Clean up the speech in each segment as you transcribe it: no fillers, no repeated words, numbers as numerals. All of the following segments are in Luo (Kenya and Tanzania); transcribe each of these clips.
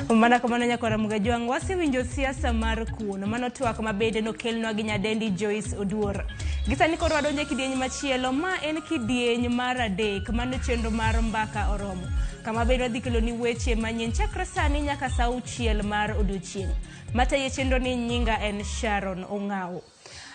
Mana kamano nyakora mugajwang wasi winjo siasa mar kuno mano twak mabede no kelno gi nyadendi Joyce Oduor. Gisani koro wadonje kidieny machielo ma en kidieny mar adek mano chenro mar mbaka oromo. Kama bede dhi kelo ni weche manyien chakre sani nyaka saa 6 mar odiochieng'. Mataye chenro ni nyinga en Sharon Ong'ao.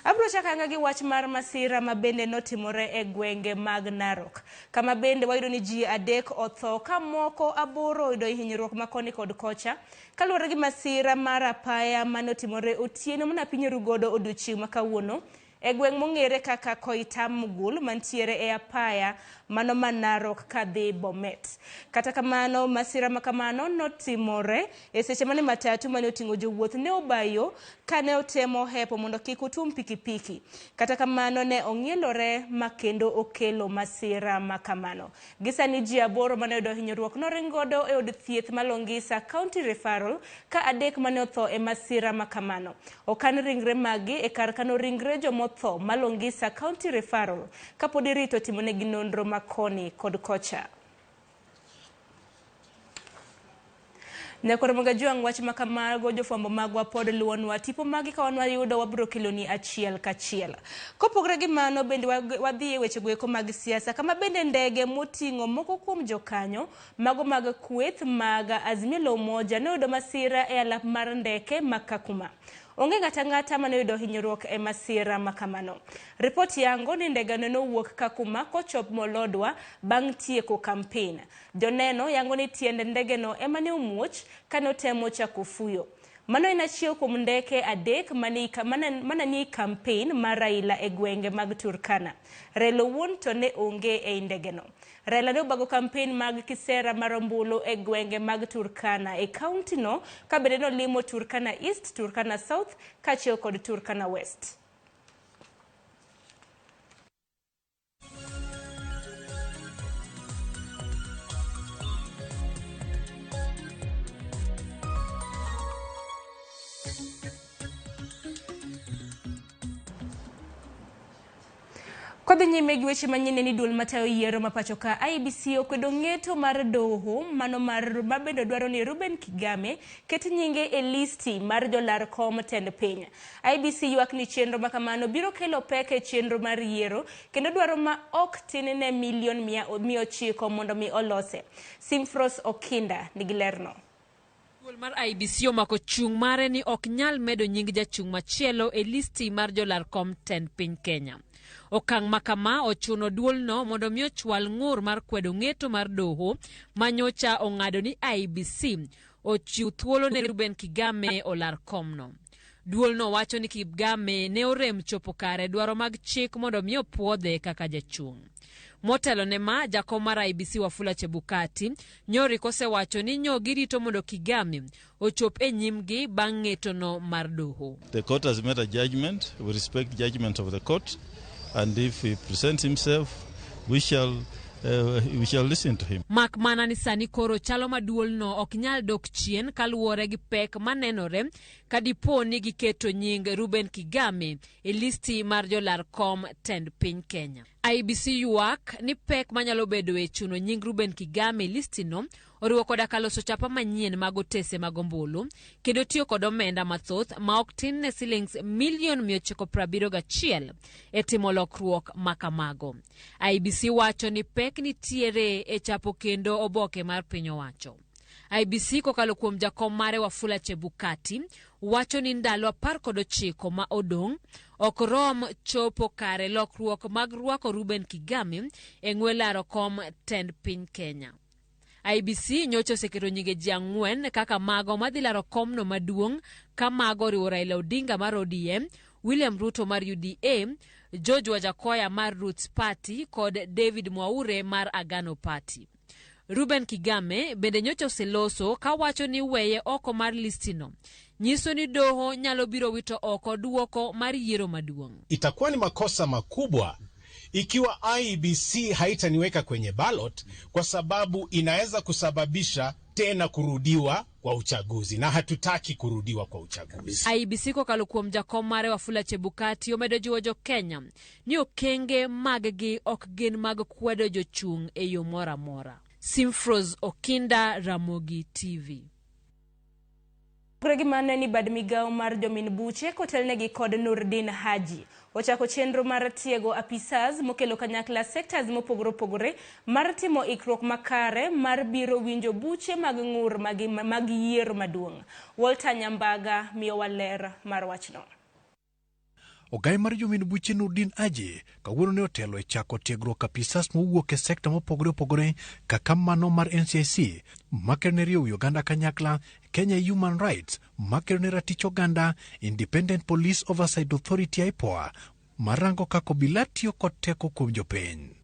Abro chakanga gi wach mar masira mabende notimore e gwenge mag Narok. Kama bende wayudo ni ji adek otho ka moko 8 oyudo hinyruok makoni kod kocha. Kaluwore gi masira mar apaya manotimore otieno mana piny Rugodo odiochieng' makawuono e gweng' mong'ere kaka Koitamugul mantiere e apaya mano Narok kadhi Bomet. Kata kamano masira makamano notimore e seche mane matatu mane oting'o jowuoth ne obayo kane otemo hepo mondo kik otum pikipiki. Kata kamano ne ong'ielore makendo okelo masira makamano. Gisani ji 8 mane oyudo hinyruok noringodo e od thieth malongisa County Referral ka adek mane otho e masira makamano. Okan ringre magi e kar kano ringre jomotho malongisa County Referral kapod irito timone gi nonro makoni kod kocha. Nyakoro magajwang wach makamago jofwambo magwa pod luonwa tipo magi ka wanwa yudo wabro keloni achiel kachiel. Kopogre gi mano bende wadhi e weche goeko mag siasa kama bende ndege moting'o moko kuom jokanyo mago mag kweth mag Azimio la Umoja ne oyudo masira e alap mar ndeke makakuma. Onge ng'ata mane oyudo hinyruok e masira makamano. Ripoti yango ni ndege no nowuok Kakuma kochop Molodwa bang' tieko campaign. Joneno yango ni tiende ndege no ema ne omuoch kane otemo chako fuyo. Mano en achiel kuom ndeke adek mana ni campaign mar Raila e gwenge mag Turkana. Raila wuon to ne onge e ndege no. Raila ne obago campaign mag kisera mar OMBULU e gwenge mag Turkana e county no ka bende no limo Turkana East, Turkana South kaachiel kod Turkana West. Kodhi nyime gi weche manyien ni duol matayo yiero mapacho ka IEBC okwedo ng'eto mar doho mano mabende dwaro ni Ruben Kigame ket nyinge e listi mar jolar kom tend piny. IEBC ywak ni chenro makamano biro kelo pek e chenro mar yiero kendo dwaro ma ok tin ne milion 900 mondo mi olose. Simfros Okinda nigi lerno. Duol mar IEBC omako chung' mare ni ok nyal medo nying jachung' machielo e listi mar jolar kom tend piny Kenya. Okang' makama ochuno duolno mondo mi ochwal ng'ur mar kwedo ng'eto mar doho manyocha ong'ado ni IEBC ochiw thuolo ne Ruben Kigame olar komno. Duolno wacho ni Kigame ne orem chopo kare dwaro mag chik mondo mi opuodhe kaka jachung'. Motelo ne ma jakom mar IEBC Wafula Chebukati nyori kosewacho ni nyogi rito mondo Kigame ochop e nyimgi bang' ng'etono mar doho. The court has made a judgment. We respect the judgment of the court. And if he presents himself, we shall listen to him. Mak mana ni sani koro chalo maduolno ok nyal dok chien kaluwore gi pek manenore kadipo ni giketo nying Ruben Kigame e listi mar jolar kom tend piny Kenya. IEBC ywak ni pek manyalo bedo e chuno nying Ruben Kigame listino oriwo koda kaloso chapa manyien mag otese mag ombulu kendo tiyo kod omenda mathoth ma ok tin ne shillings milion 971 e timo lokruok makamago. IEBC wacho ni pek nitiere e chapo kendo oboke mar piny owacho. IEBC kokalo kuom jakom mare Wafula Chebukati wacho ni ndalo 19 ma odong' ok rom chopo kare lokruok mag rwako Ruben Kigame e ng'we laro kom tend piny Kenya. IEBC nyocha oseketo nyinge ji 4 kaka mago madhi laro komno maduong' ka mago riwo Raila Odinga mar ODM, William Ruto mar UDA, George Wajakoya mar Roots Party kod David Mwaure mar Agano Party. Ruben Kigame bende nyocha oseloso ka wacho ni weye oko mar listino nyiso ni doho nyalo biro wito oko duoko mar yiero maduong'. Itakuwa ni makosa makubwa ikiwa IEBC haitaniweka kwenye ballot kwa sababu inaweza kusababisha tena kurudiwa kwa uchaguzi na hatutaki kurudiwa kwa uchaguzi. IEBC kokalo kuom jakom mare Wafula Chebukati omedo jiwo jo Kenya ni okenge mag-gi ok gin mag kwedo jochung' e yo mora mora. Simfros Okinda, Ramogi TV. Gimane ni bad migao mar jomin buche kotelnegi kod Nurdin Haji ochako chenro mar tiego apisas mokelo kanyakla sectors mopogore mar timo ikruok makare mar biro winjo buche mag ngur mag yiero maduong'. Walter Nyambaga miyo waler mar wachno. Ogai mar jomin buche Nurdin Haji kawuono ne otelo e chako tiegruok apisas mowuok e sekta mopogore kaka mano mar NCIC, makerne Uganda kanyakla, Kenya Human Rights, makerne ratich oganda, Independent Police Oversight Authority IPOA, marango kako bila tiyo kod teko kuom jopiny.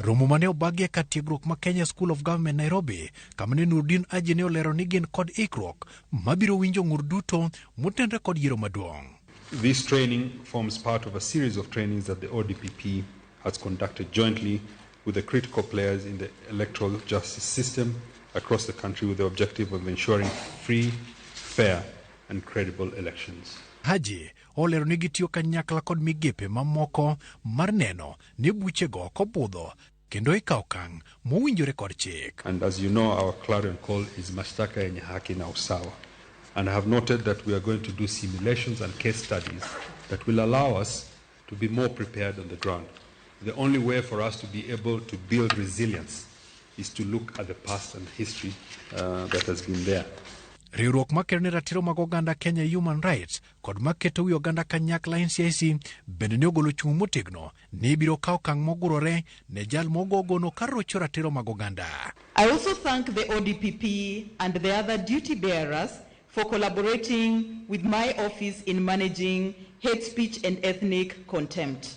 Romo mane obagie ka tiegruok ma Kenya School of Government Nairobi, kamane Nurdin Haji ne olero ni gin kod IKRUOK mabiro winjo ngur duto motenre kod yiero maduong'. This training forms part of a series of trainings that the ODPP has conducted jointly with the critical players in the electoral justice system across the country with the objective of ensuring free, fair and credible elections. Haji olero ni gitiyo kanyakla kod migepe mamoko mar neno ni buchego kobudho kendo ikawo okang' mowinjore kod chik. And as you know, our clarion call is mashtaka yenye haki na usawa. And I have noted that we are going to do simulations and case studies that will allow us to be more prepared on the ground. The only way for us to be able to build resilience is to look at the past and history that has been there. Riwruok makerne ratiro mag oganda Kenya Human Rights kod maketo wi oganda kanyakla NCIC bende ne ogolo chung' motegno ni biro kawo okang' mogurore ne jal mogogono kar rocho ratiro mag oganda. I also thank the ODPP and the other duty bearers for collaborating with my office in managing hate speech and ethnic contempt.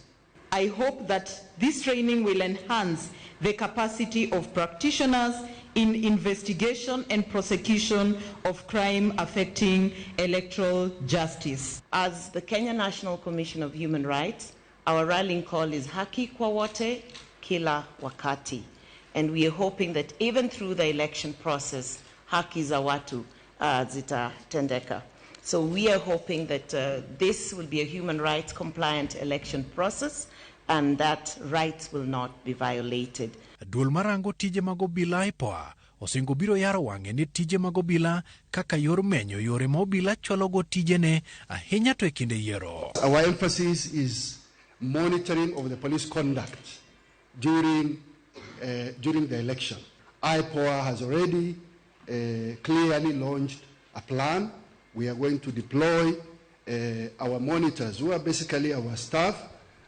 I hope that this training will enhance the capacity of practitioners in investigation and prosecution of crime affecting electoral justice. As the Kenya National Commission of Human Rights, our rallying call is Haki kwa wote, kila wakati. And we are hoping that even through the election process, haki za watu zitatendeka. So we are hoping that this will be a human rights compliant election process and that rights will not be violated. Duol marango tije mag obila IPOA osingo biro yaro wang'e ni tije mag obila kaka yor menyo yore ma obila chologo tijene ahinya to e kinde yiero. Our emphasis is monitoring of the police conduct during the election. IPOA has already clearly launched a plan. We are going to deploy our monitors, who are basically our staff,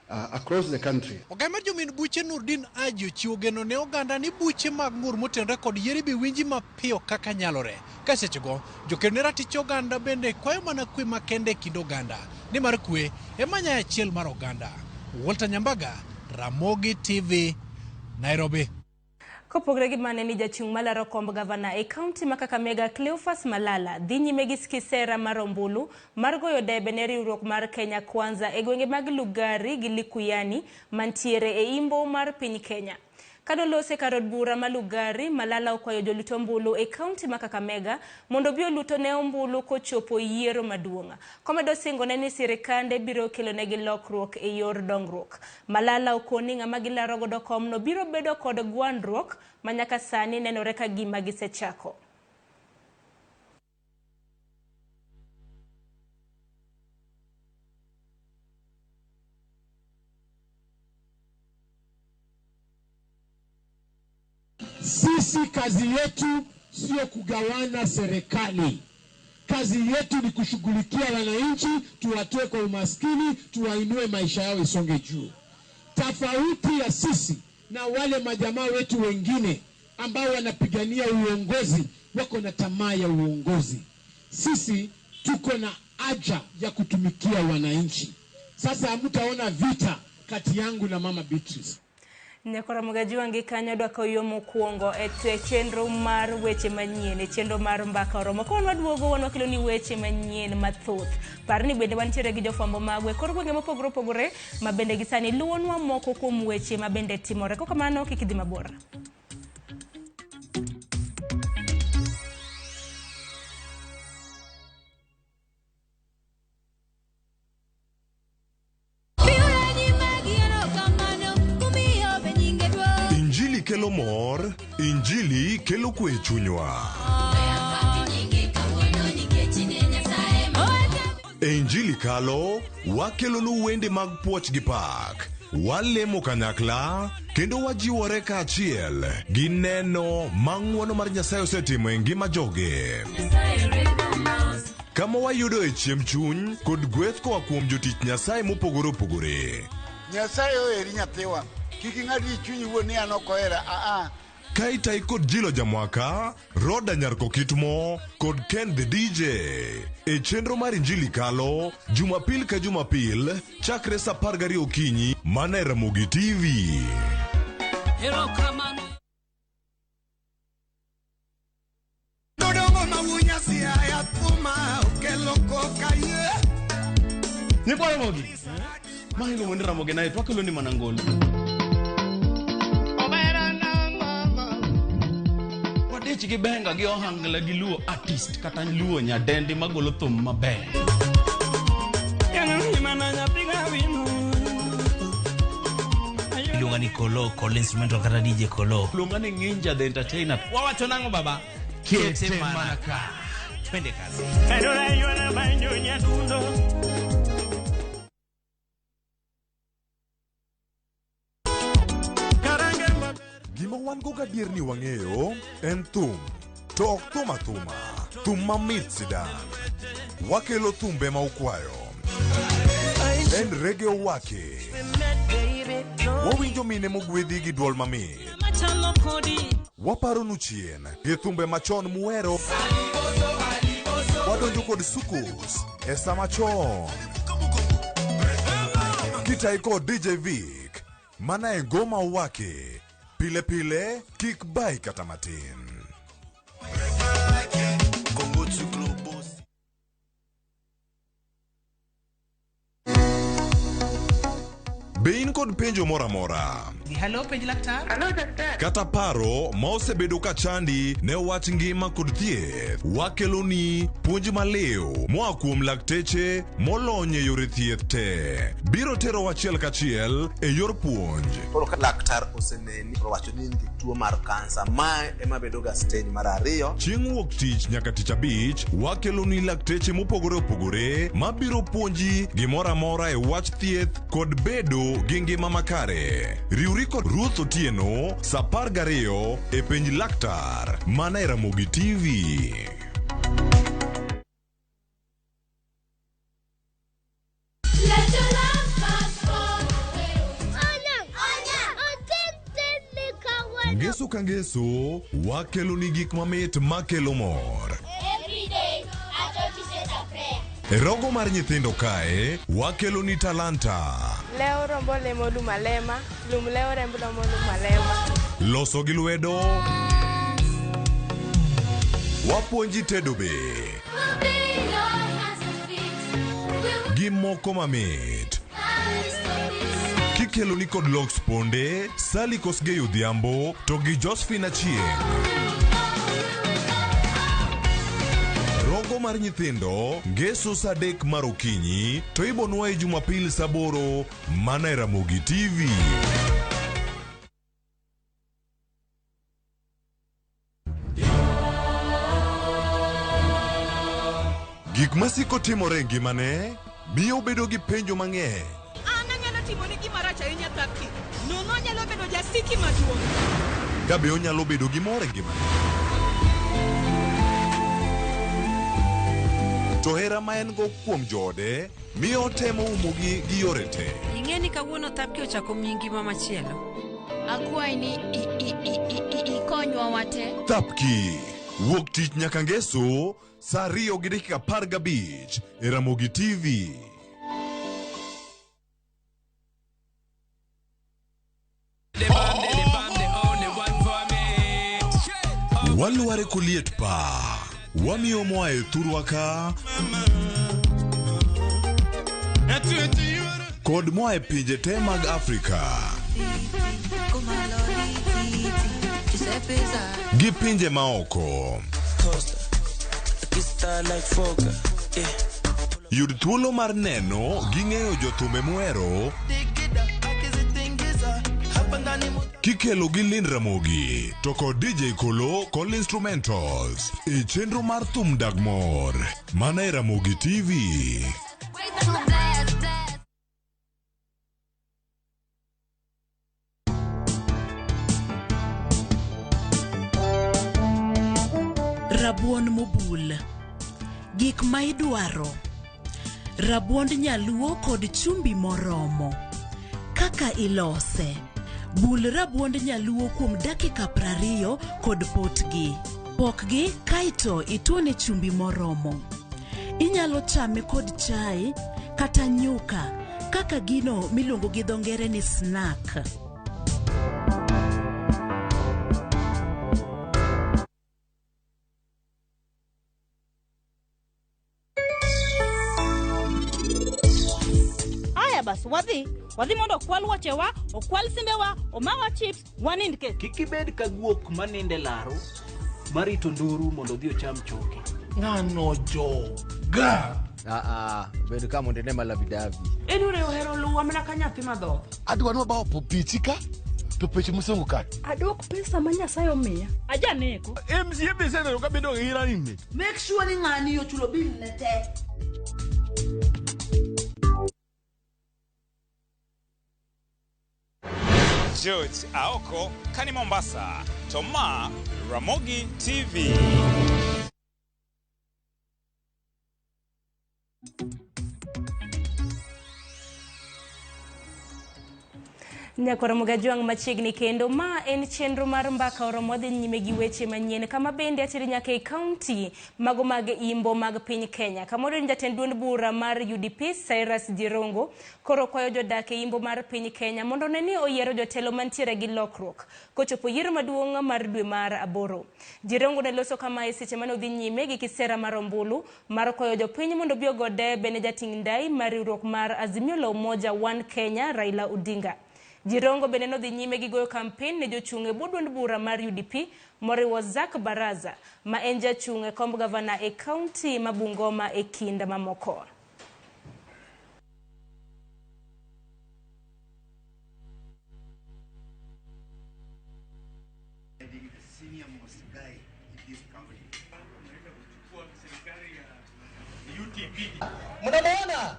across the country. Ogai mar jomin buche Nurdin Haji ochiwo geno ne oganda ni buche mag ngur motenre kod yiero bi winji mapiyo kaka nyalore. Ka sechego jokerne ratich oganda bende kwayo mana kwe makende kind oganda ni mar kwe ema nya achiel mar oganda. Walter Nyambaga, Ramogi TV, Nairobi. Kopogre gi mane ni jachung' malaro komb gavana e kaunti ma Kakamega Cleophas Malala dhi nyime gi kisera mar ombulu mar goyo debe ne riwruok mar Kenya Kwanza e gwenge mag Lugari gi Likuyani mantiere e YIMBO mar piny Kenya. Kadolose karod bura ma Lugari, Malala okwayo joluto ombulu e kaunti ma Kakamega mondo bi oluto ne ombulu kochopo yiero maduong'. Komedo singo ne ni sirikande biro kelo ne gi lokruok e yor dongruok. Malala okoni ng'ama gilaro godo komno biro bedo kod gwandruok manyaka sani nenore ka gima gisechako. Sisi kazi yetu sio kugawana serikali. Kazi yetu ni kushughulikia wananchi, tuwatoe kwa umaskini, tuwainue maisha yao isonge juu. Tofauti ya sisi na wale majamaa wetu wengine ambao wanapigania uongozi, wako na tamaa ya uongozi. Sisi tuko na haja ya kutumikia wananchi. Sasa hamtaona vita kati yangu na Mama Beatrice. Nyakora mugaji wangi kanyo dwako yo mokuongo e chenro mar weche manyien e chenro mar MBAKAOROMO kon waduogo wan wakelo ni weche manyien mathoth. Parni bende wantiere gi jofwambo magwe kor gwenge mopogore opogore ma bende gisani luonwa moko kuom weche ma bende timore. Kok kamano kik idhi mabor. Kelo mor, Injili kelo kwe chunywa. E Injili kalo, wakelonu wende mag puoch gi pak. Walemo kanyakla, kendo wajiwore kaachiel gi neno mang'wono mar Nyasaye osetimo e ngima joge. Kama wayudo e chiemb chuny kod gweth koa kuom jotich Nyasaye mopogore opogore. Nyasaye oheri nyathiwa, kik ing'adi chunyi wuon ni an ok ohera, Kaitai kod Jilo Jamwaka, Roda Nyarko Kitmo, kod Ken the DJ. E chenro mar Injili kalo, Jumapil ka Jumapil, chakre sa 12 okinyi, mana e Ramogi TV. Ni kwa Ramogi? Mahilo mwende Ramogi na yetu wakilo ni manangolo. Chiki benga gi ohangla gi luo artist kata luo nyadendi magolo thum maber. Iluonga ni Kolo, Kolo instrumental kata DJ Kolo. Iluonga ni Ninja the entertainer. Wawacho nango baba? Kete manaka. Twende kazi. Gima wan go gadier ni wang'eyo en thum, to ok thum athuma, thum mamit sidan. Wakelo thumbe ma ukwayo. En reggae owake. Wawinjo mine mogwedhi gi duol mamit. Waparo nu chien gi thumbe machon muwero. Wadonjo kod sukus e sama chon. Kitai kod DJ Vic, mana e ngoma owake. Pile pile, kik bai kata matin. Bein kod penjo mora mora. Hello, penj laktar. Hello, daktar. Kata paro ma osebedo ka chandi ne wach ngima kod thieth. Wakeloni puonj maleo moa kuom lakteche molony e yore thieth te. Biro tero wachiel kachiel e yor puonj. Koro ka laktar oseneni wacho ni nigi tuo mar kansa, ma ema bedo ga stage mar 2. Chieng' wuok tich nyaka tich abich, wakeloni lakteche mopogore opogore ma biro puonji gimora mora e wach thieth kod bedo gi ngima makare. Riwri kod Ruth Otieno, sa 12 e penj laktar, mana e Ramogi TV. Ngeso ka ngeso, wakeloni gik mamit makelo mor. E rogo mar nyithindo kae, wakeloni talanta. Leo rombo lemo lumalema, lum leo rembo lomo lumalema. Loso gi lwedo. Wapuonji tedo be. Gi moko mamit. Kikeloni kod Lox Ponde, Sally Kosgei Odhiambo, to gi Josephine Achieng'. Rogo mar nyithindo, ngeso sa 3 mar okinyi, to ibonwa e Jumapil sa 8, mana e Ramogi TV. Gik masiko timore ngimane, miyo bedo gi penjo mang'eny. Anyalo timo ni gima rach ahinya thapki. Nono nyalo bedo jasiki maduong'. Kabe onyalo bedo gi mor e ngimane. To hera ma en go kuom jode, miyo otemo umogi gi yore te. Ing'e ni kawuono thapki ochako miyi ngima machielo. Akwayi ni ikonywa wate. Thapki, wuok tich nyaka ngeso, sa 2 gi dakika 15 e Ramogi TV. Waluare kuliet pa, wamiyo moa e thurwa ka, kod moa e pinje te mag Afrika, gi pinje maoko. Yud thuolo mar neno gi ng'eyo jothumbe muhero kikelo gi Lin Ramogi to kod DJ Kolo kod instrumentals e chenro mar thum Dagmor, mana e Ramogi TV. rabuon mobul, gik ma idwaro, rabuond nyaluo kod chumbi moromo. Kaka ilose: bul rabuond nyaluo kuom dakika 20 kod potgi. Pokgi kaito ituone chumbi moromo. Inyalo chame kod chai kata nyuka, kaka gino miluongo gi dho ngere ni snack. Bas wadhi mondo okwal wuochewa, okwal simbewa, omawa chips, wanind ke. Kikibed ka guok maninde laro marito nduru mondo dhi ocham choke. Ng'ano joga. Bed ka mondo ne malavidavi. Enure ohero luwa mana ka nyathi madhoth. Adwa no bawo popichika to peche musongo kat. Adwok pesa ma Nyasaye omiya. Aja neko. MCB sene ka bedo hira ni. Make sure ni ng'ani ochulo bill ne te. George Aoko kani Mombasa, Toma Ramogi TV. Nyakora Mugajuang machiegni kendo ma en chenro mar mbaka oromo dhi nyime gi weche manyien kama bende atiri nyaka e kaunti mago mag Yimbo mag piny Kenya. Kamoro jatend duond bura mar UDP Cyrus Jirongo koro kwayo jodak e Yimbo mar piny Kenya mondo ne ni oyiero jotelo mantiere gi lokruok kochopo yiero maduong' mar dwe mar 8. Jirongo ne loso kama e seche mane odhi nyime gi kisera mar ombulu mar kwayo jopiny mondo bi ogode bene jating ndai mar riwruok mar Azimio la Umoja One Kenya Raila Odinga. Jirongo bende no dhi nyime gi goyo campaign ne jochung' e duond bura mar UDP moriwo Zak Baraza ma en jachung' e komb gavana e kaunti ma Bungoma e kinda mamoko. Mnaona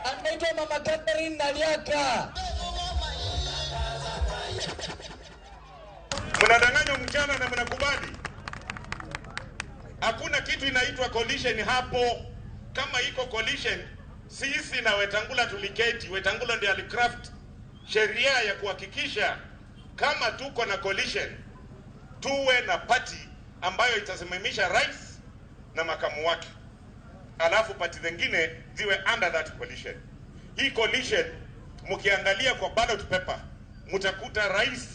anaitwa Mama Catherine Naliaka. Mnadanganywa mchana na mnakubali. Hakuna kitu inaitwa coalition hapo. Kama iko coalition, sisi na Wetangula tuliketi. Wetangula ndiye alicraft sheria ya kuhakikisha kama tuko na coalition, tuwe na party ambayo itasimamisha rais na makamu wake. Alafu party zingine ziwe under that coalition. Hii coalition mkiangalia kwa ballot paper, mtakuta rais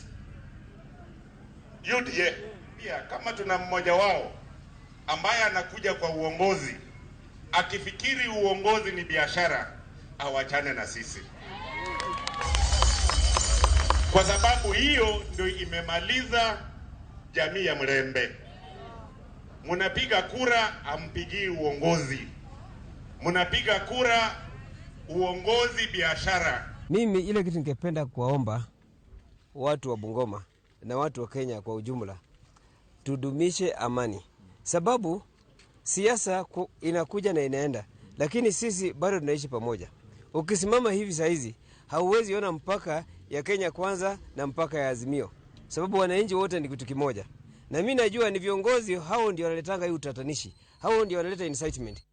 UDA. Pia kama tuna mmoja wao ambaye anakuja kwa uongozi akifikiri uongozi ni biashara, awachane na sisi. Kwa sababu hiyo ndio imemaliza jamii ya Mrembe. Munapiga kura ampigii uongozi. Munapiga kura uongozi biashara. Mimi ile kitu ningependa kuwaomba watu wa Bungoma na watu wa Kenya kwa ujumla, tudumishe amani. Sababu siasa inakuja na inaenda, lakini sisi bado tunaishi pamoja. Ukisimama hivi saizi, hauwezi ona mpaka ya Kenya kwanza na mpaka ya Azimio. Sababu wananchi wote ni kitu kimoja. Na mimi najua ni viongozi hao ndio wanaletanga hii utatanishi. Hao ndio wanaleta incitement.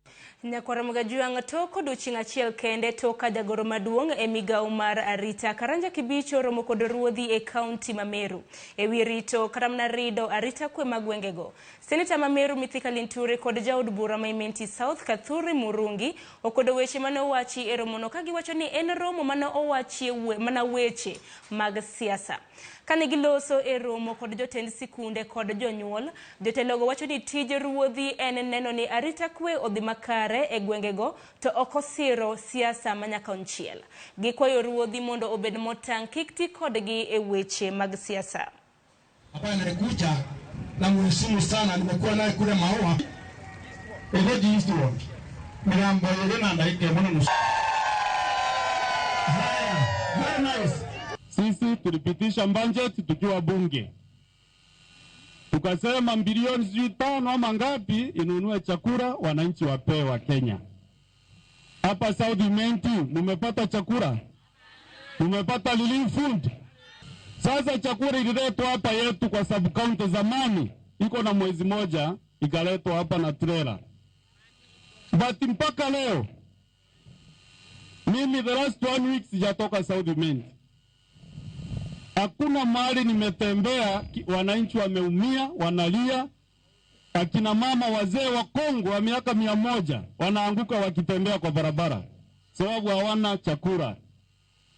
Nyakora Mugajuang toko duching achiel kende toka jagoro maduong' e migao mar arita Karanja Kibicho romo kod ruodhi e kaunti ma Meru e wi rito karamna rido arita kwe magwengego. Senator ma Meru Mithika Linturi kod jaod bura ma Imenti South Kathuri Murungi okodo weche mane owachi e romono ka giwacho ni en romo mane owachi mana weche mag siasa. Kane giloso e romo kod jotend sikunde kod jonyuol, jotelogo wacho ni tij ruodhi en neno ni arita kwe odhi makare e gwengego to okosiro siasa manyaka onchiel. Gikwayo ruodhi mondo obed motang' kik ti kodgi e weche mag siasa. Hapa anayekuja na mheshimu sana, nimekuwa naye kule Maua. Egoji Eastwood. Mirambo yeye na ndaike mbona nusu. Very nice. Sisi tulipitisha budget tukiwa bunge. Tukasema bilioni 5 ama ngapi inunue chakula wananchi wapewa Kenya. Hapa South Imenti mmepata chakula. Tumepata relief food. Sasa chakula ililetwa hapa yetu kwa sub county zamani iko na mwezi moja ikaletwa hapa na trailer. But mpaka leo mimi the last 1 week sijatoka South Mend. Hakuna mahali nimetembea wananchi wameumia, wanalia. Akina mama wazee wa Kongo wa miaka 100 wanaanguka wakitembea kwa barabara sababu hawana chakula.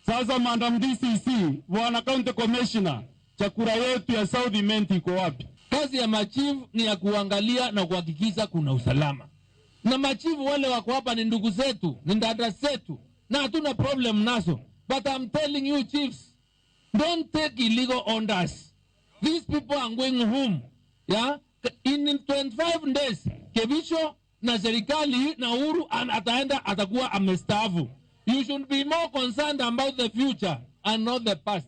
Sasa Madam DCC, Bwana County Commissioner, chakula yetu ya South Mend iko wapi? Kazi ya machifu ni ya kuangalia na kuhakikisha kuna usalama. Na machifu wale wako hapa ni ndugu zetu, ni dada zetu, na hatuna problem nazo. But I'm telling you chiefs, don't take illegal orders. These people are going home. Yeah? In 25 days, Kebisho na serikali na Uhuru atakuwa amestaafu. You should be more concerned about the future and not the past.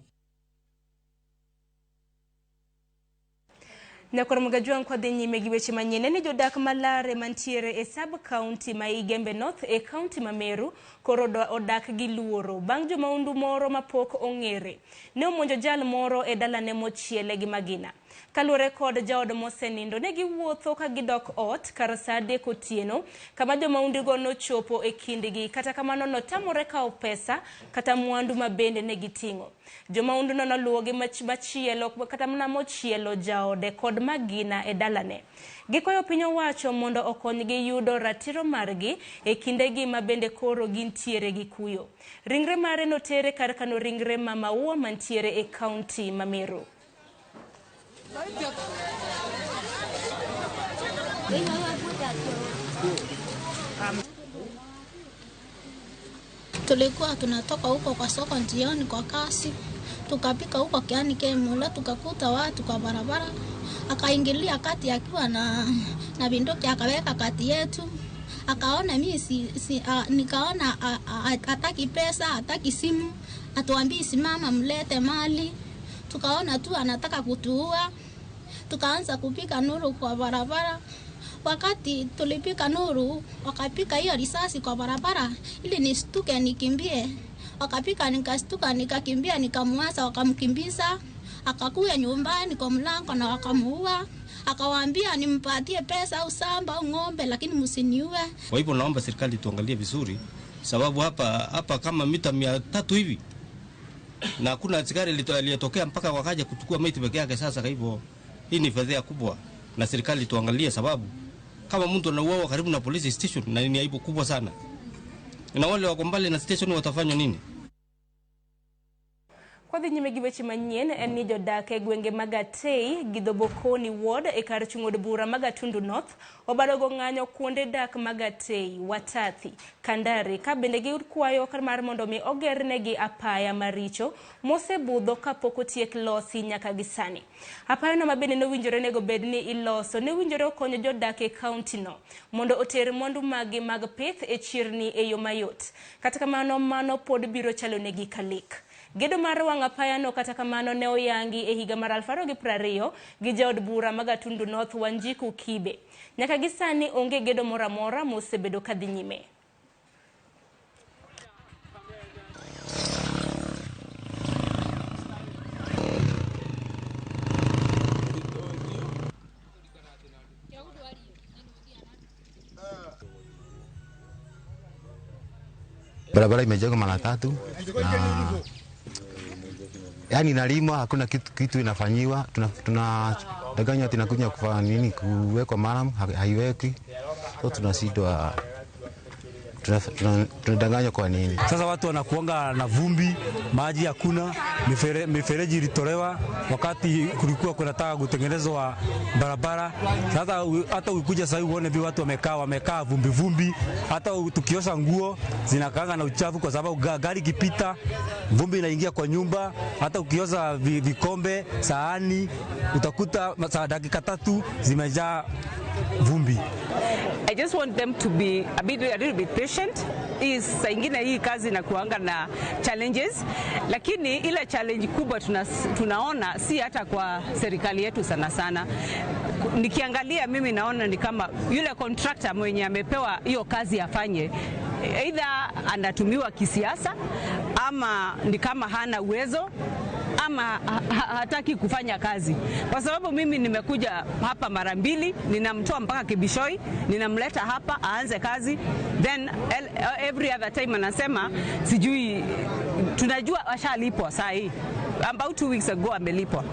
Nyakoro mugajua kwa dhenye megiweche manyien ni jodak malare mantiere e sub county ma Igembe North e county ma Meru koro odak gi luoro bang' jomaundu moro mapok ong'ere ne omonjo jal moro e dalane mochiele gi magina. Kaluore kod jaod mosenindo ne giwuotho ka gidok ot kar saa 3 otieno kama jomaundigo nochopo e kindgi kata kamano notamore kao pesa kata mwandu mabende ne giting'o. Jomaundu no noluwogi machielo kata mana mochielo jaode kod magina e dalane. Gikoyo piny owacho mondo okonygi yudo ratiro margi e kindegi mabende koro gintiere gi kuyo. Ringre mare notere kar kano ringre Maua mantiere e county ma Meru. Tulikuwa tunatoka huko kwa soko njioni kwa kasi, tukapika huko Kiani Kemula, tukakuta watu kwa barabara, akaingilia kati akiwa na binduki akaweka kati yetu. Akaona mimi nikaona hataki pesa, hataki simu, atuambii simama mlete mali. Tukaona tu anataka kutuua. Tukaanza kupika nuru kwa barabara. Wakati tulipika nuru, wakapika hiyo risasi kwa barabara ili nistuke nikimbie. Wakapika nikastuka nikakimbia nikamwasa wakamkimbiza. Akakuja nyumbani kwa mlango na wakamuua. Akawaambia nimpatie pesa au samba au ng'ombe lakini msiniue. Kwa hivyo naomba serikali tuangalie vizuri sababu hapa kama mita 300 hivi. Na kuna askari aliyetokea mpaka wakaja kuchukua maiti peke yake. Sasa kwa hivyo hii ni fedheha kubwa na serikali tuangalie sababu kama mtu anauawa karibu na police station na ni aibu kubwa sana. Na wale wako mbali na station watafanya nini? Kwa dhi nyime giweche manyien en ni jodak e gwenge Magatei Gidhobokoni ward e kar chung'od bura Magatundu North obadogo ng'anyo kuonde dak Magatei, Watathi, Kandari ka bende gikwayo kar mar mondo mi ogernegi apaya maricho mosebudho kapok otiek losi nyaka gisani. Apaya no mabende nowinjore nego bedni iloso ne winjore okonyo jodak e county no mondo oter mwandu magi mag pith e chirni e yo mayot. Kata kamano mano pod biro chalo negi kalik. Gedo mar wang' apaya no kata kamano ne oyangi e higa mar 2020 gi jaod bura Magatundu North Wanjiku Kibe. Nyaka gisani onge gedo moramora mosebedo kadhi nyime. Barabara imejengwa mara 3 na yani nalimwa hakuna kitu inafanyiwa. Tunadanganywa tunakuja kufanya nini kuwekwa maram haiweki. So tunasidwa tunadanganywa kwa nini? Sasa watu wanakuanga na vumbi, maji hakuna, mifereji ilitolewa wakati kulikuwa kunataka kutengenezwa barabara. Sasa hata ukikuja sasa uone vi watu wamekaa vumbi. Hata tukiosha nguo zinakaanga na uchafu kwa sababu gari kipita vumbi inaingia kwa nyumba. Hata ukiosha vikombe, sahani utakuta dakika 3 zimejaa vumbi. I just want them to be a little bit patient. Saa ingine hii kazi inakuanga na challenges, lakini ile challenge kubwa tunaona si hata kwa serikali yetu sana. Nikiangalia mimi naona ni kama yule contractor mwenye amepewa hiyo kazi afanye, either anatumiwa kisiasa ama ni kama hana uwezo. ama hataki kufanya kazi, kwa sababu mimi nimekuja hapa mara mbili, ninamtoa mpaka Kibishoi, ninamleta hapa aanze kazi, then every other time anasema sijui, tunajua ashalipwa saa hii, about 2 weeks ago amelipwa.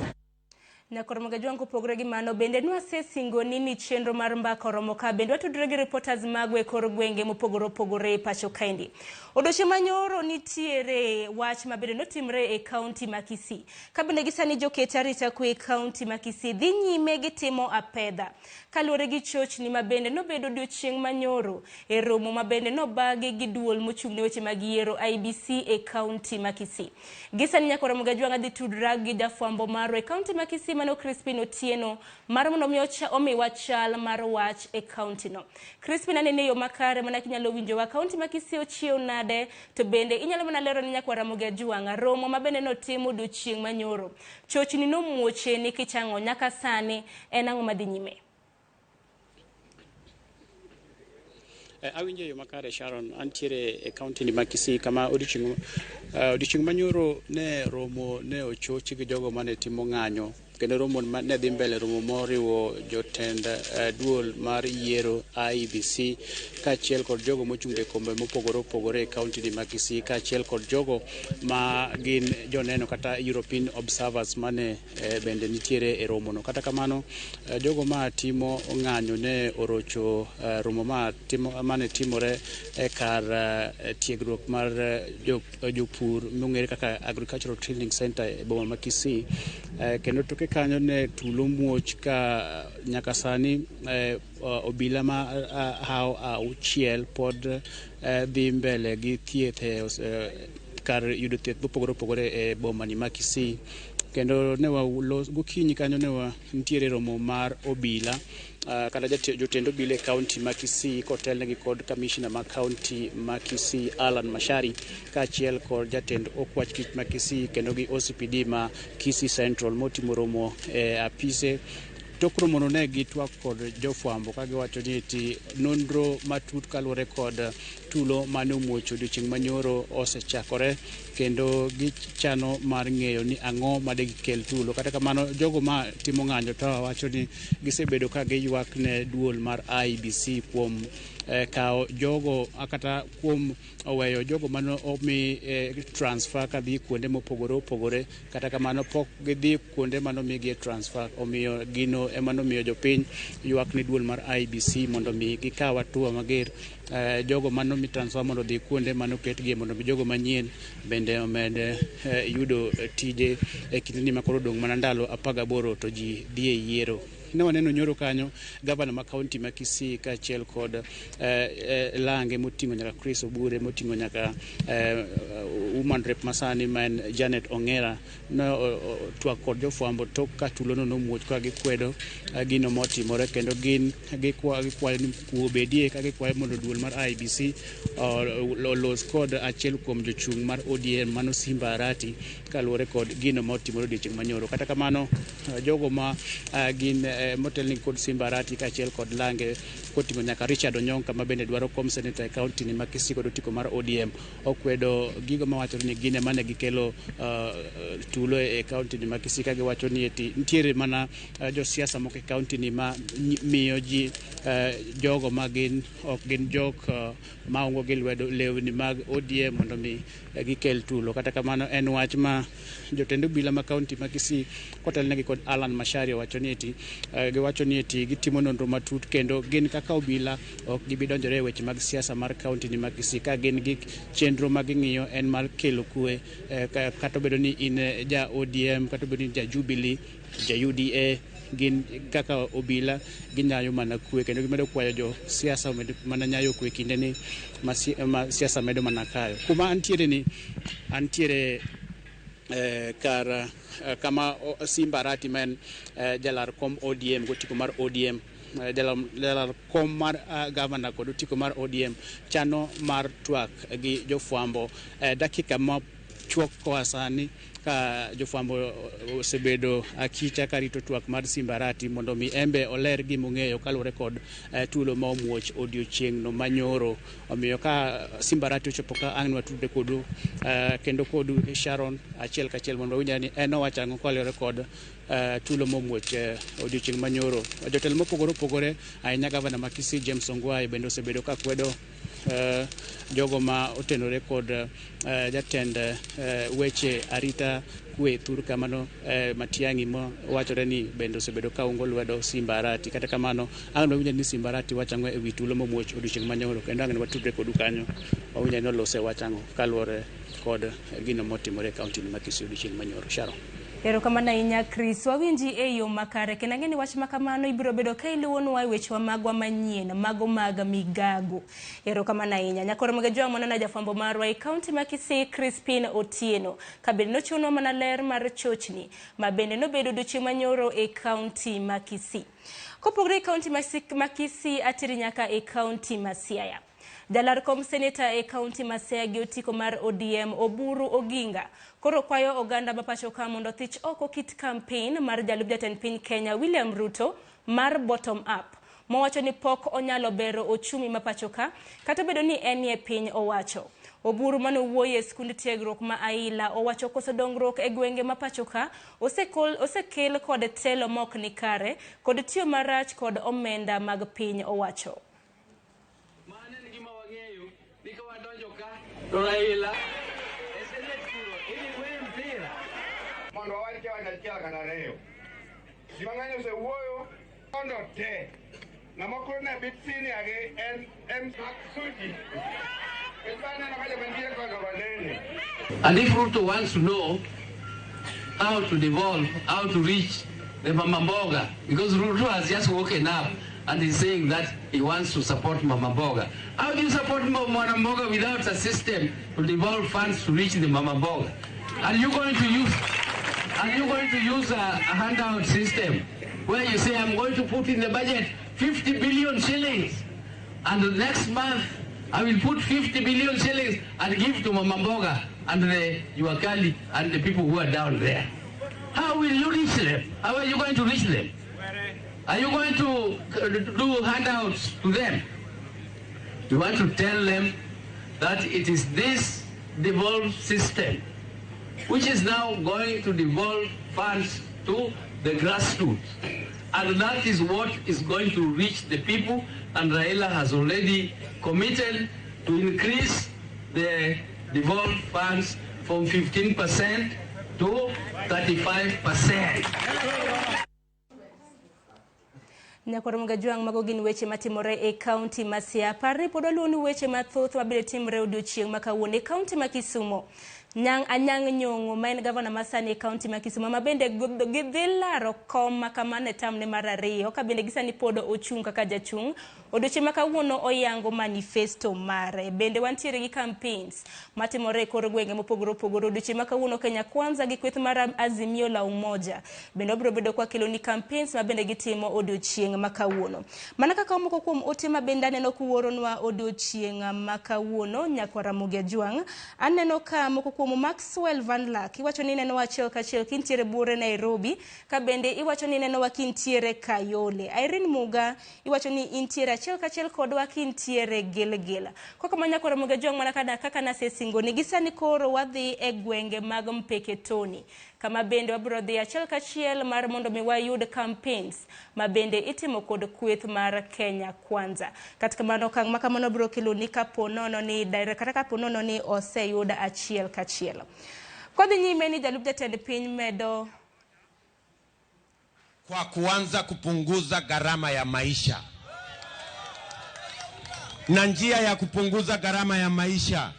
Na koromoga wangu pogre gi mano bende nwase singo nini chenro mar MBAKAOROMO ka bende watudre gi reporters magwe kor gwenge mopogore pacho kaendi. Odiochieng' manyoro nitiere wach mabende notimre e kaunti ma Kisii. Ka bende gisani joketa arita kwe e kaunti ma Kisii dhi nyime gi timo apedha kaluwore gi chochni mabende nobedo odiochieng' manyoro e romo mabende nobagi gi duol mochung'ne weche mag yiero IEBC e kaunti ma Kisii. Gisani nyakoromoga jwang' adhi tudra gi jafwambo maro e kaunti ma Kisii mano Crispin Otieno mar mondo omiwa chal mar wach e kaunti no. Crispin anene yo makare mana kinyalo winjo wa kaunti ma Kisii ochiew nade, to bende inyalo mana lero ni nyakwa Ramogi jwang' romo mabende notimo odiochieng' manyoro. Chochni nomuoche nikech ang'o nyaka sani en ang'o madhi nyime? Awinje yo makare Sharon, antiere e kaunti ni ma Kisii kama odiochieng' manyoro ne romo ne ochochi gi jogo mane timo ng'anyo, kendo romo ne dhi mbele, romo moriwo jotend duol mar yiero IEBC kaachiel kod jogo mochung' e kombe mopogore opogore e kaunti ni ma Kisii, kaachiel kod jogo ma gin joneno kata European observers mane bende nitiere e romono. Kata kamano jogo ma timo ng'anyo ne orocho romo mane timore e kar tiegruok mar jopur mong'ere kaka Agricultural Training Center e boma ma Kisii, kendo toke kanyo ne tulo muoch ka nyaka sani obila ma hao auchiel pod dhi mbele gi thieth kar yudo thieth mopogore opogore e boma ni ma Kisii. Kendo ne gokinyi kanyo ne nitiere romo mar obila kata jotend obila e kaunti ma Kisii kotelnegi kod kamishna ma kaunti ma Kisii Alan Mashari, kaachiel kod jatend okwach kich ma Kisii kendo gi OCPD ma Kisii Central motimo romo e apise. Tok romono ne gitwak kod jofwambo ka giwacho ni eti nonro matut kaluwore kod tulo mane omuocho odiochieng' manyoro osechakore, kendo gichano mar ng'eyo ni ang'o made gikel tulo. Kata kamano jogo ma timo ng'anyo to wacho ni gisebedo ka giywak ne duol mar IEBC kuom kao jogo kata kuom oweyo jogo mano omi transfer kadhi kuonde mopogore opogore. Kata kamano pok gidhi kuonde mano migi transfer, omiyo gino emano miyo jopiny ywak ne duol mar IEBC mondo mi gikaw hatua mager jogo mano mi transfer mondo dhi kuonde mano ketgie mondo jogo manyien bende omed yudo tije e kinde ma koro dong' mana ndalo 18 to ji dhi e yiero. Ne waneno nyoro kanyo gavana ma kaunti ma Kisii kaachiel kod lange moting'o nyaka Chris Obure, moting'o nyaka woman rep masani man Janet Ongera, no twak kod jofwambo tok ka tulono nomuoch ka gikwedo gino motimore, kendo gin gikwayo ni kuobedie ka gikwayo mondo duol mar IEBC los kod achiel kuom jochung' mar ODM mano Simba Arati kaluwore kod gino motimore odiochieng' manyoro. Kata kamano jogo ma gin motelni kod Simba Arati kaachiel kod lange koting'o nyaka Richard Onyonka ma bende dwaro kom senator e kaunti ni ma Kisii kod otiko mar ODM okwedo gigo mawacho ni gine mane gikelo tulo e kaunti ni ma Kisii, ka giwacho ni eti nitiere mana josiasa moko e kaunti ni ma miyo ji jogo ma gin ok gin jok maongo gi lewni mag ODM mondo mi gikel tulo. Kata kamano en wach ma jotend obila ma kaunti ma Kisii kotelnegi kod Alan Mashari wacho ni eti giwacho ni eti gitimo nonro matut, kendo gin kaka obila ok gibi donjore e weche mag siasa mar kaunti ni ma Kisii, ka gin gi chenro ma ging'iyo en mar kelo kwe, kata bedo ni in ja ODM kata bedo ni ja Jubilee, ja UDA, gin kaka obila ginyayo mana kwe, kendo gimedo kwayo jo siasa mana nyayo kwe kinde ni siasa medo mana kayo. Kuma antiere kar kama Simba Arati men jalar kom ODM gotiko mar ODM, jalar kom mar governor kod otiko mar ODM chano mar twak gi jofwambo dakika ma chuok koa sani ka jofwambo osebedo akicha karito twak mar Simbarati mondo mi embe oler gimong'eyo kaluwore kod tulo ma omuoch odiochieng'no manyoro. Omiyo ka Simbarati ochopo ka ang' watudre kodu kendo kodu Sharon achiel kachiel mondo winja ni en owacho ang'o kaluwore kod tulo momuoch odiochieng' manyoro. Jotelo mopogore opogore ahinya gavana ma Kisii James Ongwae bende osebedo ka kwedo jogo ma otenore kod jatend weche arita kwe thur kamano Matiang'i mo wachore ni bende osebedo ka ungo lwedo Simbarati. Kata kamano ang' winja ni Simbarati wachang'o ewi tulo momuoch odiochieng' manyoro kendo ang' watudre kod kanyo wawinja ni olose wachang'o kaluwore kod gino motimore kaunti ma Kisii odiochieng' manyoro. Sharon. Erokamano ahinya Chris, wawinji e yo makare kendo ang'e ni wach makamano ibiro bedo ka iluwonwa e wechewa magwa manyien mago mag migago. Erokamano ahinya. Nyakoro Mugejwa monana jafwambo marwa e kaunti ma Kisii Crispin Otieno kabende nochunwa mana ler mar chochni ma bende nobedo odiochieng' manyoro e kaunti ma Kisii. Kopogore e kaunti ma Kisii atiri nyaka e kaunti ma Siaya. Jalar kom seneta e kaunti ma Siaya gi otiko mar ODM Oburu Oginga koro kwayo oganda mapacho ka mondo thich oko kit campaign mar jalup jatend piny Kenya William Ruto mar bottom up. Mowacho ni pok onyalo bero ochumi mapacho ka kata bedo ni en e piny owacho. Oburu mano wuoye skund tiegruok ma Aila owacho koso dongruok e gwenge mapacho ka osekel kod telo mok ni kare kod tiyo marach kod omenda mag piny owacho. Raila mondo wawach achiel kana ariyo ji mang'eny osewuoyo mondo te ng'ama koro ne bit sini age en Suji. And if Ruto wants to know how to devolve, how to reach the Mama Mboga, because Ruto has just woken up and he's saying that he wants to support Mama Mboga. How do you support Mama Mboga without a system to devolve funds to reach the Mama Mboga? Are you going to use a handout system where you say, I'm going to put in the budget 50 billion shillings and the next month I will put 50 billion shillings and give to Mama Mboga and the Yuakali and the people who are down there? How will you reach them? How are you going to reach them? Are you going to do handouts to them? You want to tell them that it is this devolved system which is now going to devolve funds to the grassroots. And that is what is going to reach the people, and Raila has already committed to increase the devolved funds from 15% to 35%. Nyakoro Mugejwa mago gin weche matimore e kaunti ma Siaya. Parni pod waluonu weche mathoth mabiro timore odiochieng' ma kawuono e kaunti ma Kisumu. NYONG'O ma en gavana masani e kaunti ma Kisumu ma bende gidhi laro kom makamane tamne mar ariyo ka bende gisani pod ochung' kaka jachung'. Odiochieng' ma kawuono oyango manifesto mare. Bende wantiere gi campaigns matimore e kor gwenge mopogore opogore. Odiochieng' ma kawuono Kenya Kwanza gi kweth mar Azimio la Umoja bende obiro bedo kwa kelo ni campaigns ma bende gitimo odiochieng' ma kawuono. Mana kaka moko kuom ote ma bende aneno kuoronwa odiochieng' ma kawuono nyakwa Ramogi Ajwang'. Aneno ka moko kuom Maxwell Van Lack iwacho ni neno achiel kachiel kintiere bure Nairobi ka bende iwacho ni neno wakintiere Kayole. Irene Muga iwacho ni intiere achiel kachiel kodwa kintiere Gilgil. Koko manyakwa Ramogi Ajwang' mana kaka nasesingo ni gisani koro wadhi e gwenge mag Mpeketoni kama bende wabiro dhi achiel kachiel mar mondo mi wayud campaigns ma bende itimo kod kweth mar Kenya Kwanza. Katika mano kang makamano biro kelo ni kaponono ni direct kaponono ni oseyud achiel kachiel. Kodhi nyime ni jalup jatend piny medo kwa kuanza kupunguza gharama ya maisha. Na njia ya kupunguza gharama ya maisha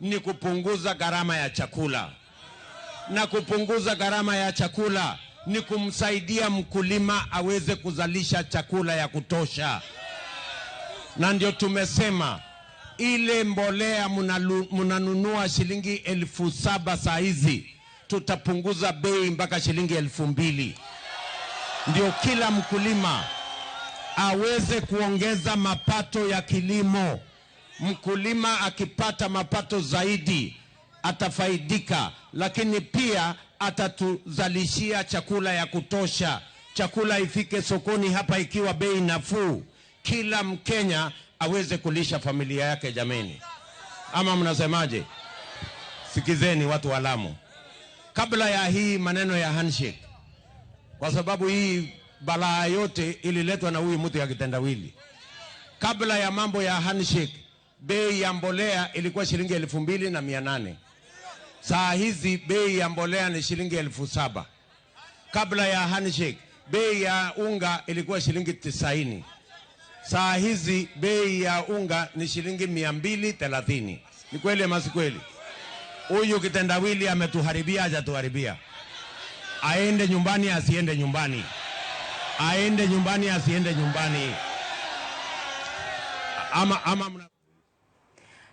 ni kupunguza gharama ya chakula. Na kupunguza gharama ya chakula ni kumsaidia mkulima aweze kuzalisha chakula ya kutosha. Na ndio tumesema ile mbolea munanunua shilingi 7,000 saa hizi tutapunguza bei mpaka shilingi 2,000. Ndio kila mkulima aweze kuongeza mapato ya kilimo. Mkulima akipata mapato zaidi atafaidika, lakini pia atatuzalishia chakula ya kutosha. Chakula ifike sokoni hapa ikiwa bei nafuu, kila Mkenya aweze kulisha familia yake. Jameni, ama mnasemaje? Sikizeni watu wa Lamu, kabla ya hii maneno ya handshake, kwa sababu hii balaa yote ililetwa na huyu mtu ya kitendawili. Kabla ya mambo ya handshake, bei ya mbolea ilikuwa shilingi 2,800. Saa hizi bei ya mbolea ni shilingi 7,000. Kabla ya handshake, bei ya unga ilikuwa shilingi 90. Saa hizi bei ya unga ni shilingi 230. Ni kweli ama si kweli? Huyu kitendawili ametuharibia, hajatuharibia? Aende nyumbani asiende nyumbani? Aende nyumbani asiende nyumbani? Ama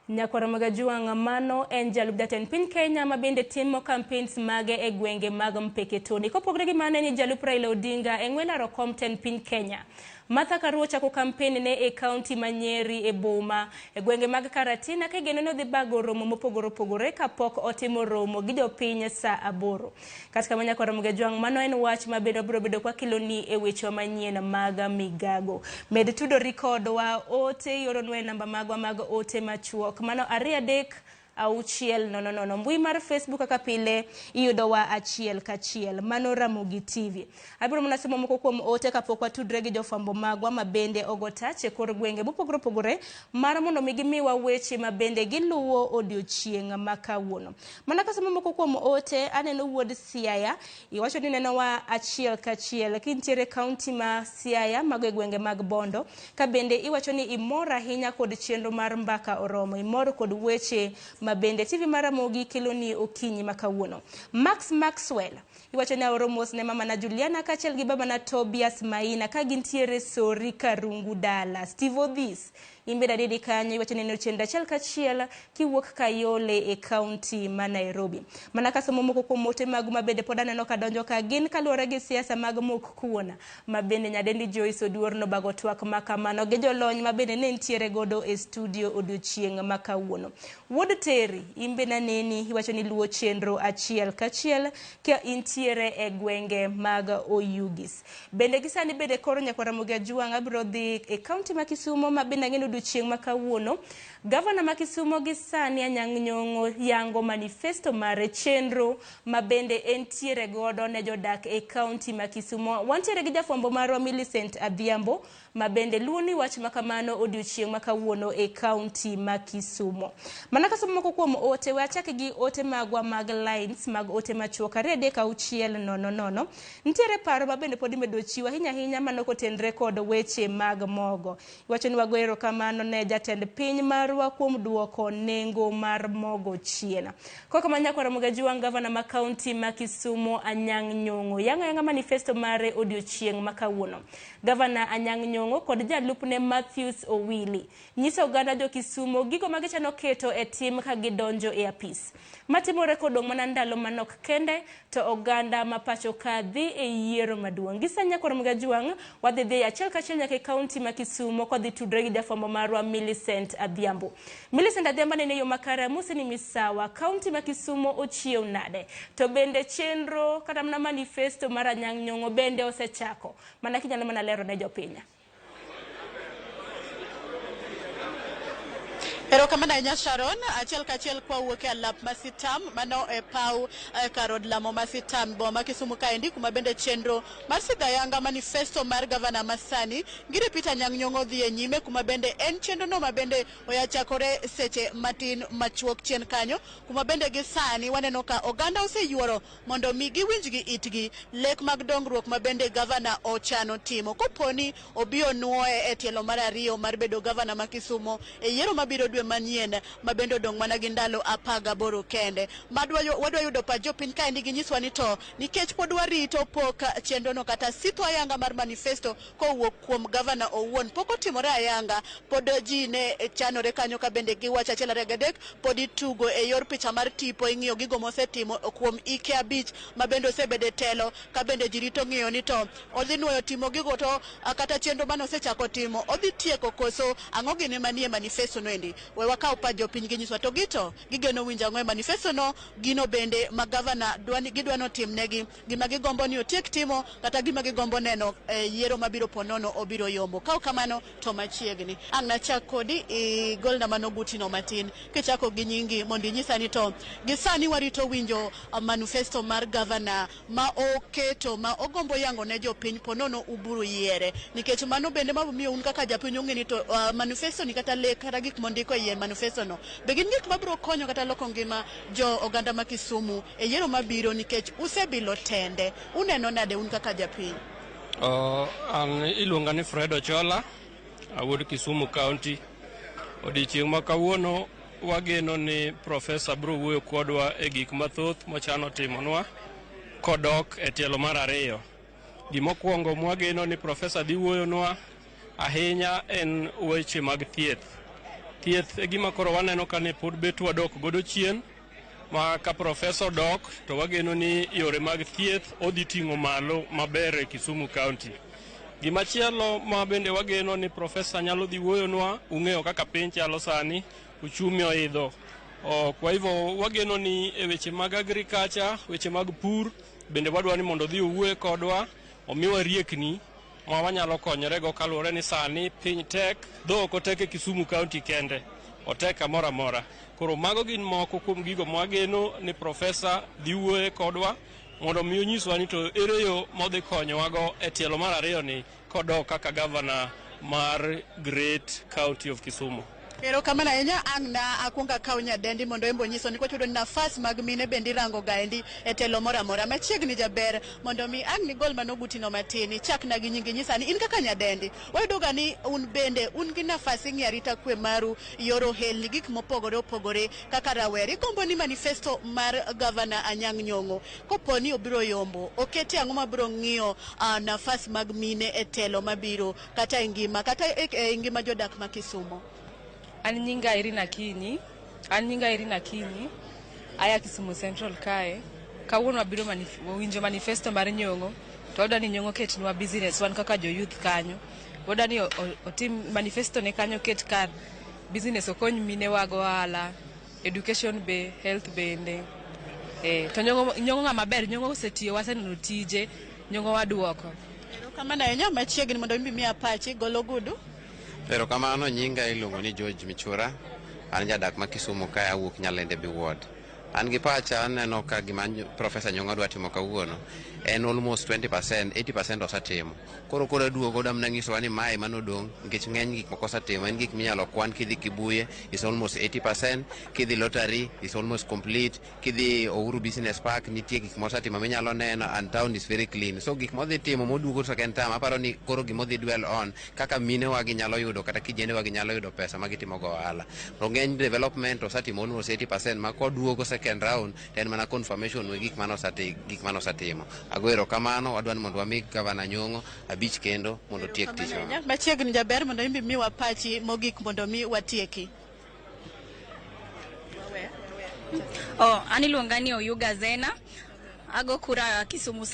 Nyakwara magajua ngamano en jalub daten pin Kenya mabende timo campaigns mage e gwenge mag MPEKETONI. Kopogre gi mane ni jalub Raila Odinga engwela rokom ten pin Kenya. Martha Karua chako campaign ne e county Manyeri e Boma e gwenge mag Karatina ka geno no dhi bago romo mopogore kapok otimo romo gi jopiny sa 8. Katika Nyakwara magajua mano en wach mabedo biro bedo kwa kiloni e weche manyien mag migago. Med tudo record wa ote yoro nwe namba magwa mag ote machuok mano 2-3-6 mbui mar Facebook kaka pile iyudo wa achiel kachiel mano Ramogi TV. Abiro mnasemo moko kuom ote kapok watudre gi jofambo magwa mabende ogotache kor gwenge mopogore mar mondo migimiwa weche mabende giluwo odiochieng' makawuono. Mana kasemo moko kuom ote aneno wuod Siaya iwacho ni neno wa achiel kachiel kintiere county ma Siaya mag gwenge mag Bondo ka bende iwacho ni imora ahinya kod chenro mar MBAKAOROMO, imor kod weche mabende TV mar Ramogi keloni okinyi makawuono. Maxwell iwacho ni oromos ne mama na Juliana kachel gi baba na Tobias Maina ka gintiere Sori Karungu Dala. Steve Odhis imbeda dedi kanyo iwacho ni ochenda chel kachiel kiwuok Kayole e county ma Nairobi. Mana kasomo moko kuom mote mag mabende pod aneno ka donjo ka gin kaluwore gi siasa mag mok kuona mabende nyadendi Joyce Oduor no bago twak makamano gi jolony mabende ne ntiere godo e studio odiochieng' makawuono. Wuod Terry imbena neni iwacho ni luwo chenro achiel kachiel ka intiere e gwenge mag Oyugis. Bende gisani bende koro Nyakwara Ramogi Ajuang abiro dhi e county ma Kisumo mabende ngeno odiochieng' makawuono. Gavana ma Kisumo gisani NYONG'O yango manifesto mare chenro mabende entiere godo ne jodak e county ma Kisumo. Wantiere gi jafwambo marwa Millicent Adhiambo mabende luoni wach makamano odiochieng' makawuono e county ma Kisumo. Mana kasomo moko kuom ote wachake gi ote magwa mag lines mag ote machuok 3-6-000. Ntiere paro mabende pod imedo chiwa hinya manoko tendre kod weche mag mogo. Iwacho ni wagoero kamano ne jatend piny marwa kuom duoko nengo mar mogo chien. Koka Nyakwara Ramogi Ajuang gavana ma county ma Kisumo NYONG'O yanga manifesto mare odiochieng' makawuono. Gavana NYONG'O kod jalupne Matthews Owili nyiso oganda jo Kisumo gigo magichano keto e tim ka gidonjo e apis. Matimore kodong' mana ndalo manok kende to oganda mapacho kadhi e yiero maduong'. Gisa Nyakwara Ramogi Ajuang wadhi achiel kachiel nyaka e county ma Kisumo kodhi tudre gi jafwambo marwa Millicent Adhiambo. Millicent Adhiambo ne yo makare musi ni misawa county ma Kisumo ochiew nade to bende chenro kata mana manifesto mar NYONG'O bende osechako mana kinyalo mana lero ne jopiny. Ero kamana nya Sharon achiel kachiel kwa wuok e lap masitam mano e pau karod lamo masitam boma Kisumu kaendi kuma bende chenro mar sidha yanga manifesto mar gavana masani gire Peter NYONG'O dhi e nyime kuma bende en chenro no mabende oyachakore seche matin machuok chien kanyo kuma bende gisani waneno ka oganda oseyuoro mondo mi giwinj gi itgi lek mag dongruok mabende gavana ochano timo koponi obio nuoe e tielo mar ariyo mar bedo gavana ma Kisumo e yiero mabiro dwe manyien mabendo dong mana gi ndalo 18 kende. Wadwa yudo pa jopiny kaendi ginyiswa ni to nikech pod warito pok chenro no kata sitho ayanga mar manifesto kowuok kuom gavana owuon pok otimore ayanga pod ji ne chanore kanyo ka bende giwacho achiel ariyo adek pod itugo e yor picha mar tipo ing'iyo gigo mosetimo kuom ike 5 mabende osebede telo ka bende ji rito ng'iyo ni to odhi nuoyo timo gigo to kata chenro mano osechako timo odhi tieko koso ang'o gine manie manifesto no endi. we wakaw pa jopiny ginyiswa to gito gigeno winjo ang'o e manifesto no, gino bende ma gavana gidwano timnegi, gima gigombo ni otiek timo kata gima gigombo neno yiero mabiro ponono obiro yombo. Kaw kamano to machiegni ang' nachak kodi golna manogutino matin kichako gi nyingi mondo inyisa ni to gisani warito winjo manifesto mar gavana ma oketo ma ogombo yango ne jopiny ponono uburu yiere, nikech mano bende mamiyo un kaka japiny ong'eni to manifesto ni kata lek kata gik mondiko e manifesto no be gin gik mabiro konyo kata loko ngima jo oganda ma Kisumu e yiero mabiro, nikech usebilo tende. Uneno nade un kaka japiny? An iluonga ni Fred Ochola, awuod Kisumu County. Odiochieng' ma kawuono wageno ni profesa biro wuoyo kodwa e gik mathoth mochano timonwa kodok e tielo mar ariyo. Gimokwongo mwageno ni profesa dhi wuoyonwa ahinya en weche mag thieth. Thieth e gima koro waneno ka ne pod bet wadok godo chien, ma ka profesa dok to wageno ni yore mag thieth odhi ting'o malo maber e Kisumu County. Gimachielo ma bende wageno ni profesa nyalo dhi wuoyonwa, ung'eyo kaka piny chalo sani, uchumi oidho. Kwa hivyo wageno ni e weche mag agriculture, weche mag pur bende wadwa ni mondo dhi owuoye kodwa, omiwa riekni ma wanyalo konyorego kaluwore ni sani piny tek, dho ok otek e Kisumu County kende, otek kamoro amora. Koro mago gin moko kuom gigo mwageno ni profesa dhi wuoye kodwa mondo mi onyiswa ni to ere yo modhi konyowago e tielo mar ariyo ni kodok kaka gavana mar Great County of Kisumu. Ero kamano ahinya, ang' na akwonga kaw nyadendi mondo embo nyiso ni kwachudo ni nafas mag mine bendi rango gaendi e telo moro amora. Machiegni jaber mondo mi ang' ni gol manogutino matini chak na gi nyingi nyisa ni in kaka nyadendi wayudoga ni un bende un gi nafas ing'i arita kwe maru, yoro helni gik mopogore opogore kaka rawere. Gombo ni manifesto mar gavana Anyang' Nyong'o kopo ni obiro yombo oketi ang'o mabiro ng'iyo nafas mag mine e telo mabiro kata e ngima jodak ma Kisumu? An nyinga Irina Kinyi, aya Kisumu Central kae. Kawuono wabiro winjo manifesto mar Nyong'o, to wadwa ni Nyong'o ketnwa business wan kaka jo youth kanyo. Wadwa ni otim manifesto ne kanyo ket kar business okony mine wago ohala, education be, health bende. To Nyong'o ng'ama ber, Nyong'o osetiyo, waseneno tije, Nyong'o waduoko. Kamano ahinya, machiegni mondo mi apachi golo gudu. Pero kamano, nyinga iluongo ni George Michura, an jadak ma Kisumu kae, awuok Nyalende B ward. An gi pacha aneno ka gima Profesa Nyong'o dwa timo kawuono en almost 20%, 80% osetimo. Koro duogo damna nyisowa ni mae manodong' nikech ng'eny gik moko osetimo, en gik minyalo kwan. Kidhi Kibuye is almost 80%, kidhi Lottery is almost complete, kidhi Uhuru Business Park nitie gik mosetimo minyalo neno, and town is very clean. So gik modhi timo moduogo second term, aparo ni koro gimodhi dwell on kaka mine wa ginyalo yudo kata kijende wa ginyalo yudo pesa ma gitimo go ohala. To ng'eny development osetimo almost 80%, ma koduogo second round ten mana confirmation we gik manosatimo. Agwero kamano, wadwan mondo wami gavana Nyong'o abich kendo mondo tiek tich. Machiegni jaber mondo imbi mi wapachi mogik mondo mi watieki. Ani luonga ni Oyuga Zena, ago kura Kisumu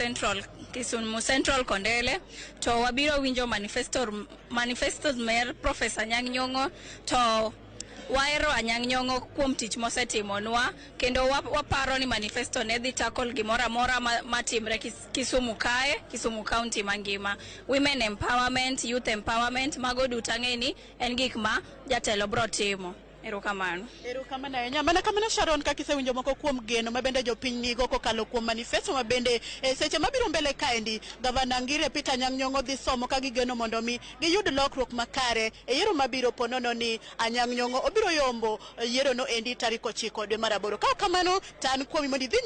Central Kondele. To wabiro winjo manifesto mer Profesa Anyang' Nyong'o, to YIERO Anyang' Nyong'o kuom tich mosetimonwa, kendo waparo ni manifesto ne dhi tackle gimoro amora matimre Kisumu kae, Kisumu County mangima. Women empowerment, youth empowerment, mago duto ang'eni en gik ma jatelo bro timo. Erokamano. Erokamano ahinya. Mana kamano Sharon, kaka isewinjo moko kuom geno mabende jopiny nigo kokalo kuom manifesto mabende seche mabiro mbele kaendi gavana Ngire Peter Anyang' Nyong'o dhi somo ka gigeno mondo mi giyud lokruok makare e yiero mabiro ponono ni Anyang' Nyong'o obiro yombo yiero no endi tarik 9 dwe mar 8. Kaka kamano tan kuomi mondo dhi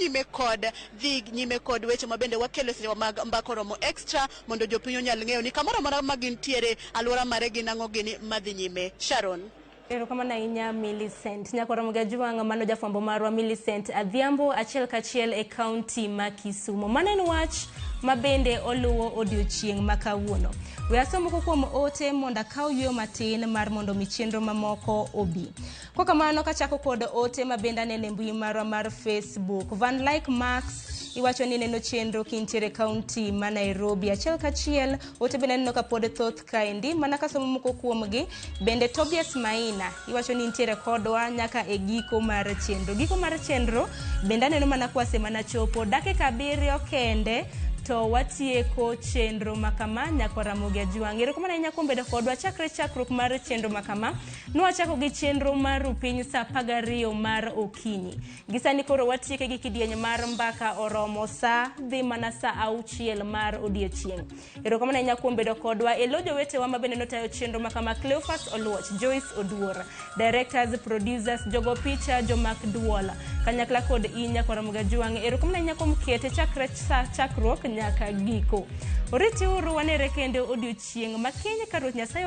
nyime kod weche mabende wakelo seche mag MBAKAOROMO extra mondo jopiny onyal ng'eyo ni kamoro amora ma gintiere alwora mare gin ang'o gini madhi nyime. Sharon. Erokamano ahinya Millicent. Nyakoromo gajuang' mano jafwambo marwa Millicent Adhiambo achiel kachiel e kaunti ma Kisumu. Mano en wach mabende oluwo odiochieng' makawuono. We asomo kuom ote mondo akaw yweyo matin mar mondo mi chenro mamoko obi. Kokamano kachako kod ote mabende anene mbui marwa mar Facebook. Van Like Max iwacho ni neno chenro kintiere kaunti ma Nairobi achiel kachiel. Ote bende neno ka pod thoth kaendi mana kasomo moko kuomgi. Bende Tobias Maina iwacho ni ntiere kodwa nyaka e giko mar chenro. Giko mar chenro bende aneno mana kwase mana chopo dakika 7 kende to watieko chenro makama nyako Ramogi Ajuang. Erokamano ahinya kuom bedo kodwa chakre chakruok mar chenro makama. Nwachako gi chenro mar Upiny sa 12 mar okinyi. Gisani koro watieke gi kidieny mar mbaka oromo sa dhi mana sa 6 mar odiechieng'. Erokamano ahinya kuom bedo kodwa. Elojo wetewa mabende notayo chenro makama: Cleophas Oluoch, Joyce Oduor, directors, producers, jogo picha, jomak duola, kanyakla kod nyako Ramogi Ajuang. Erokamano ahinya kuom kete chakre sa chakruok nyaka giko. Oriti uru wanere kende odiochieng' makiny ka Ruoth Nyasaye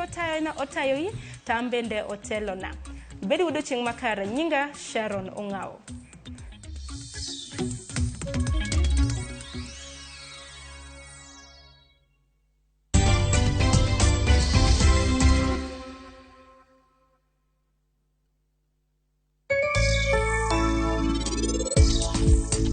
otayo yi tambende otelona. Bedi odiochieng' makare. Nyinga Sharon Ong'ao.